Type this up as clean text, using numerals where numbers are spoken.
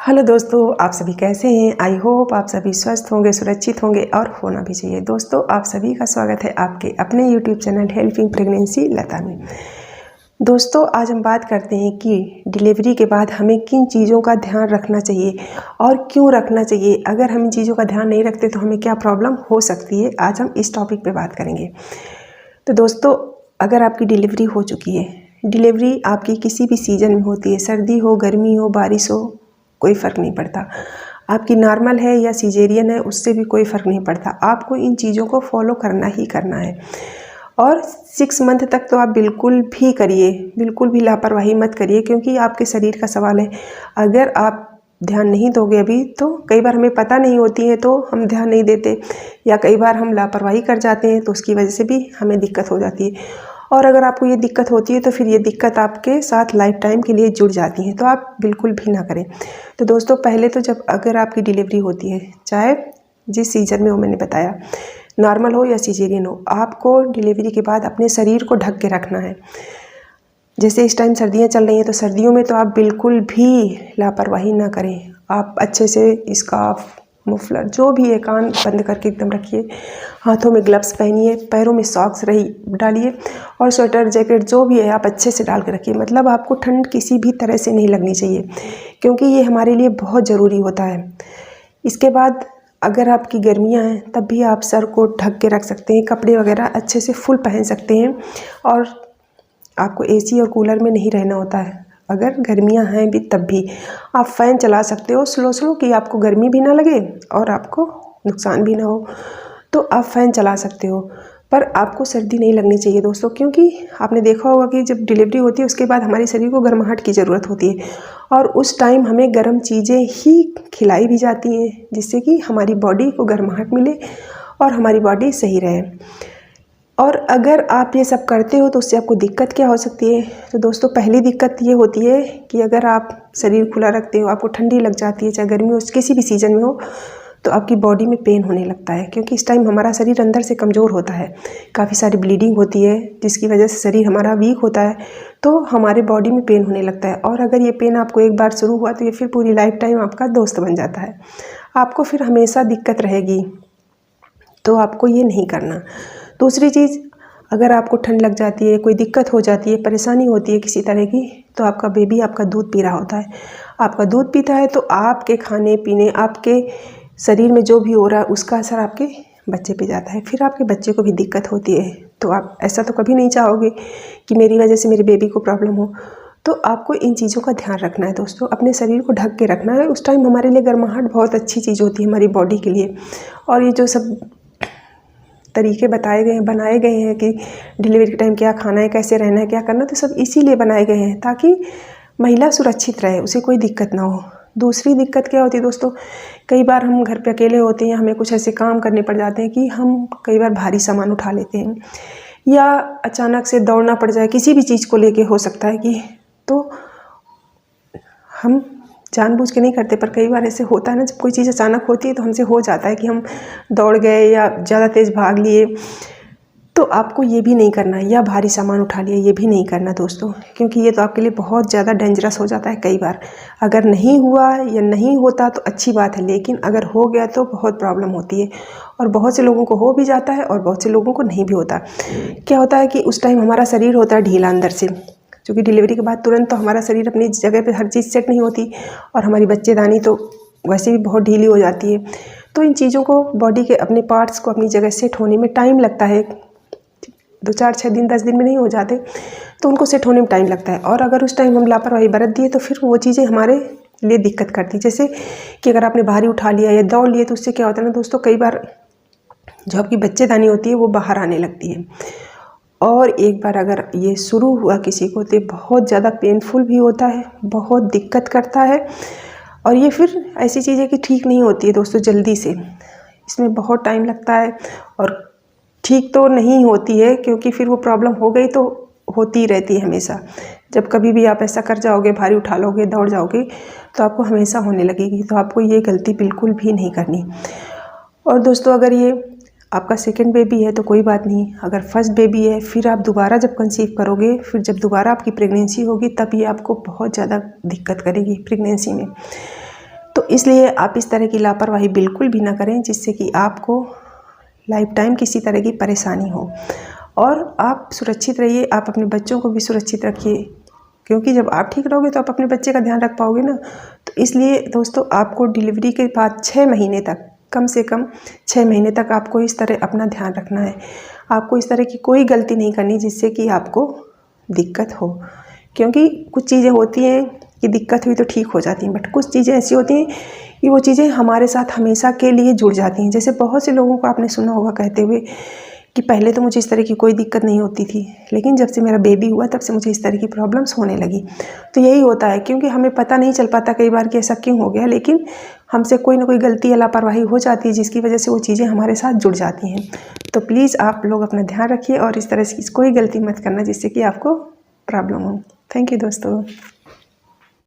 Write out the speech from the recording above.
Hello दोस्तों, आप सभी कैसे हैं। आई होप आप सभी स्वस्थ होंगे, सुरक्षित होंगे और होना भी चाहिए। दोस्तों, आप सभी का स्वागत है आपके अपने यूट्यूब चैनल हेल्पिंग प्रेगनेंसी लता में। दोस्तों, आज हम बात करते हैं कि डिलीवरी के बाद हमें किन चीज़ों का ध्यान रखना चाहिए और क्यों रखना चाहिए। अगर हम इन चीज़ों का ध्यान नहीं रखते तो हमें क्या प्रॉब्लम हो सकती है, आज हम इस टॉपिक पर बात करेंगे। तो दोस्तों, अगर आपकी डिलीवरी हो चुकी है, डिलीवरी आपकी किसी भी सीज़न में होती है, सर्दी हो, गर्मी हो, बारिश हो, कोई फ़र्क नहीं पड़ता। आपकी नॉर्मल है या सिजेरियन है, उससे भी कोई फ़र्क नहीं पड़ता। आपको इन चीज़ों को फॉलो करना ही करना है और 6 मंथ तक तो आप बिल्कुल भी करिए, बिल्कुल भी लापरवाही मत करिए, क्योंकि आपके शरीर का सवाल है। अगर आप ध्यान नहीं दोगे अभी, तो कई बार हमें पता नहीं होती है तो हम ध्यान नहीं देते, या कई बार हम लापरवाही कर जाते हैं तो उसकी वजह से भी हमें दिक्कत हो जाती है। और अगर आपको ये दिक्कत होती है तो फिर ये दिक्कत आपके साथ लाइफ टाइम के लिए जुड़ जाती है, तो आप बिल्कुल भी ना करें। तो दोस्तों, पहले तो जब अगर आपकी डिलीवरी होती है, चाहे जिस सीजन में हो, मैंने बताया नॉर्मल हो या सिजेरियन हो, आपको डिलीवरी के बाद अपने शरीर को ढक के रखना है। जैसे इस टाइम सर्दियाँ चल रही हैं, तो सर्दियों में तो आप बिल्कुल भी लापरवाही ना करें। आप अच्छे से स्कार्फ, मफलर, जो भी है, कान बंद करके एकदम रखिए। हाथों में ग्लव्स पहनिए, पैरों में सॉक्स डालिए और स्वेटर जैकेट जो भी है आप अच्छे से डाल के रखिए। मतलब आपको ठंड किसी भी तरह से नहीं लगनी चाहिए, क्योंकि ये हमारे लिए बहुत ज़रूरी होता है। इसके बाद अगर आपकी गर्मियाँ हैं तब भी आप सर को ढक के रख सकते हैं, कपड़े वगैरह अच्छे से फुल पहन सकते हैं। और आपको एसी और कूलर में नहीं रहना होता है। अगर गर्मियां हैं भी तब भी आप फ़ैन चला सकते हो स्लो स्लो, कि आपको गर्मी भी ना लगे और आपको नुकसान भी ना हो, तो आप फ़ैन चला सकते हो। पर आपको सर्दी नहीं लगनी चाहिए दोस्तों, क्योंकि आपने देखा होगा कि जब डिलीवरी होती है उसके बाद हमारे शरीर को गर्माहट की ज़रूरत होती है, और उस टाइम हमें गर्म चीज़ें ही खिलाई भी जाती हैं, जिससे कि हमारी बॉडी को गर्माहट मिले और हमारी बॉडी सही रहे। और अगर आप ये सब करते हो तो उससे आपको दिक्कत क्या हो सकती है। तो दोस्तों, पहली दिक्कत ये होती है कि अगर आप शरीर खुला रखते हो, आपको ठंडी लग जाती है, चाहे गर्मी हो, किसी भी सीज़न में हो, तो आपकी बॉडी में पेन होने लगता है, क्योंकि इस टाइम हमारा शरीर अंदर से कमज़ोर होता है। काफ़ी सारी ब्लीडिंग होती है, जिसकी वजह से शरीर हमारा वीक होता है, तो हमारे बॉडी में पेन होने लगता है। और अगर ये पेन आपको एक बार शुरू हुआ तो ये फिर पूरी लाइफ टाइम आपका दोस्त बन जाता है, आपको फिर हमेशा दिक्कत रहेगी। तो आपको ये नहीं करना। दूसरी चीज़, अगर आपको ठंड लग जाती है, कोई दिक्कत हो जाती है, परेशानी होती है किसी तरह की, तो आपका बेबी आपका दूध पी रहा होता है। आपका दूध पीता है तो आपके खाने पीने, आपके शरीर में जो भी हो रहा है उसका असर आपके बच्चे पे जाता है, फिर आपके बच्चे को भी दिक्कत होती है। तो आप ऐसा तो कभी नहीं चाहोगे कि मेरी वजह से मेरे बेबी को प्रॉब्लम हो। तो आपको इन चीज़ों का ध्यान रखना है दोस्तों, अपने शरीर को ढक के रखना है। उस टाइम हमारे लिए गर्माहट बहुत अच्छी चीज़ होती है हमारी बॉडी के लिए। और ये जो सब तरीके बताए गए हैं, बनाए गए हैं कि डिलीवरी के टाइम क्या खाना है, कैसे रहना है, क्या करना है, तो सब इसीलिए बनाए गए हैं ताकि महिला सुरक्षित रहे, उसे कोई दिक्कत ना हो। दूसरी दिक्कत क्या होती है दोस्तों, कई बार हम घर पे अकेले होते हैं, हमें कुछ ऐसे काम करने पड़ जाते हैं कि हम कई बार भारी सामान उठा लेते हैं, या अचानक से दौड़ना पड़ जाए, किसी भी चीज़ को लेके हो सकता है कि, तो हम जानबूझ के नहीं करते, पर कई बार ऐसे होता है ना, जब कोई चीज़ अचानक होती है तो हमसे हो जाता है कि हम दौड़ गए या ज़्यादा तेज़ भाग लिए। तो आपको ये भी नहीं करना, या भारी सामान उठा लिया, ये भी नहीं करना दोस्तों, क्योंकि ये तो आपके लिए बहुत ज़्यादा डेंजरस हो जाता है कई बार। अगर नहीं हुआ या नहीं होता तो अच्छी बात है, लेकिन अगर हो गया तो बहुत प्रॉब्लम होती है, और बहुत से लोगों को हो भी जाता है और बहुत से लोगों को नहीं भी होता। क्या होता है कि उस टाइम हमारा शरीर होता है ढीला अंदर से, क्योंकि डिलीवरी के बाद तुरंत तो हमारा शरीर अपनी जगह पे हर चीज़ सेट नहीं होती, और हमारी बच्चेदानी तो वैसे भी बहुत ढीली हो जाती है। तो इन चीज़ों को, बॉडी के अपने पार्ट्स को अपनी जगह सेट होने में टाइम लगता है। 2 4 6 दिन 10 दिन में नहीं हो जाते, तो उनको सेट होने में टाइम लगता है। और अगर उस टाइम हम लापरवाही बरत दिए तो फिर वो चीज़ें हमारे लिए दिक्कत करती। जैसे कि अगर आपने भारी उठा लिया या दौड़ लिए, तो उससे क्या होता है ना दोस्तों, कई बार जो आपकी बच्चेदानी होती है वो बाहर आने लगती है। और एक बार अगर ये शुरू हुआ किसी को तो बहुत ज़्यादा पेनफुल भी होता है, बहुत दिक्कत करता है, और ये फिर ऐसी चीज़ है कि ठीक नहीं होती है दोस्तों जल्दी से, इसमें बहुत टाइम लगता है, और ठीक तो नहीं होती है, क्योंकि फिर वो प्रॉब्लम हो गई तो होती ही रहती है हमेशा। जब कभी भी आप ऐसा कर जाओगे, भारी उठा लोगे, दौड़ जाओगे, तो आपको हमेशा होने लगेगी। तो आपको ये गलती बिल्कुल भी नहीं करनी। और दोस्तों, अगर ये आपका सेकंड बेबी है तो कोई बात नहीं, अगर फर्स्ट बेबी है, फिर आप दोबारा जब कंसीव करोगे, फिर जब दोबारा आपकी प्रेगनेंसी होगी, तब ये आपको बहुत ज़्यादा दिक्कत करेगी प्रेगनेंसी में। तो इसलिए आप इस तरह की लापरवाही बिल्कुल भी ना करें जिससे कि आपको लाइफ टाइम किसी तरह की परेशानी हो। और आप सुरक्षित रहिए, आप अपने बच्चों को भी सुरक्षित रखिए, क्योंकि जब आप ठीक रहोगे तो आप अपने बच्चे का ध्यान रख पाओगे ना। तो इसलिए दोस्तों आपको डिलीवरी के बाद 6 महीने तक, कम से कम 6 महीने तक आपको इस तरह अपना ध्यान रखना है। आपको इस तरह की कोई गलती नहीं करनी जिससे कि आपको दिक्कत हो, क्योंकि कुछ चीज़ें होती हैं कि दिक्कत हुई तो ठीक हो जाती हैं, बट कुछ चीज़ें ऐसी होती हैं कि वो चीज़ें हमारे साथ हमेशा के लिए जुड़ जाती हैं। जैसे बहुत से लोगों को आपने सुना होगा कहते हुए कि पहले तो मुझे इस तरह की कोई दिक्कत नहीं होती थी, लेकिन जब से मेरा बेबी हुआ तब से मुझे इस तरह की प्रॉब्लम्स होने लगी। तो यही होता है, क्योंकि हमें पता नहीं चल पाता कई बार कि ऐसा क्यों हो गया, लेकिन हमसे कोई ना कोई गलती या लापरवाही हो जाती है जिसकी वजह से वो चीज़ें हमारे साथ जुड़ जाती हैं। तो प्लीज़ आप लोग अपना ध्यान रखिए और इस तरह से कोई गलती मत करना जिससे कि आपको प्रॉब्लम हो। थैंक यू दोस्तों।